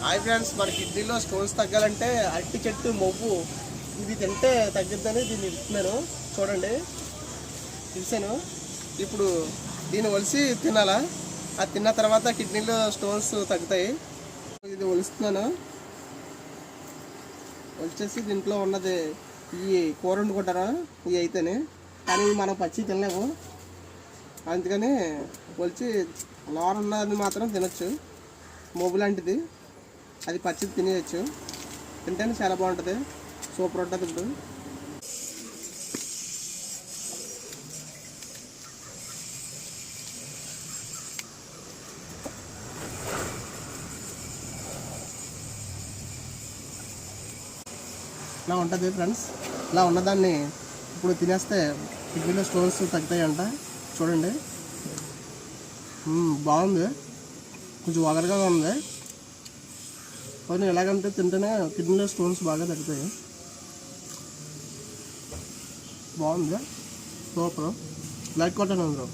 Hi friends, మన కిడ్నీలో stones తగ్గాలంటే అరటి చెట్టు మొవ్వు ఇది తింటే తగ్గిద్దని దీన్ని ఇస్తున్నాను. చూడండి, ఇస్తాను. ఇప్పుడు దీన్ని ఒలిసి తినాలా, అది తిన్న తర్వాత కిడ్నీలో స్టోన్స్ తగ్గుతాయి. ఇది ఒలుస్తున్నాను. ఒలిచేసి దీంట్లో ఉన్నది ఈ కూర వండుకుంటారా ఇవి అయితేనే, కానీ మనం పచ్చి తినలేము. అందుకని ఒలిచి లోన ఉన్నది మాత్రం తినచ్చు. మొవ్వు లాంటిది అది పచ్చిది తినేయచ్చు. తింటేనే చాలా బాగుంటుంది, సూపర్ ఉంటుంది. ఇప్పుడు ఇలా ఉంటుంది ఫ్రెండ్స్. ఇలా ఉన్నదాన్ని ఇప్పుడు తినేస్తే కిడ్నీలో స్టోన్స్ తగ్గుతాయంట. చూడండి, బాగుంది, కొంచెం వగరగా ఉంది. కానీ ఎలాగంటే తింటేనే కిడ్నీలో స్టోన్స్ బాగా తగ్గుతాయి. బాగుంది, సూపర్. లైక్ కొట్టాను అందరూ.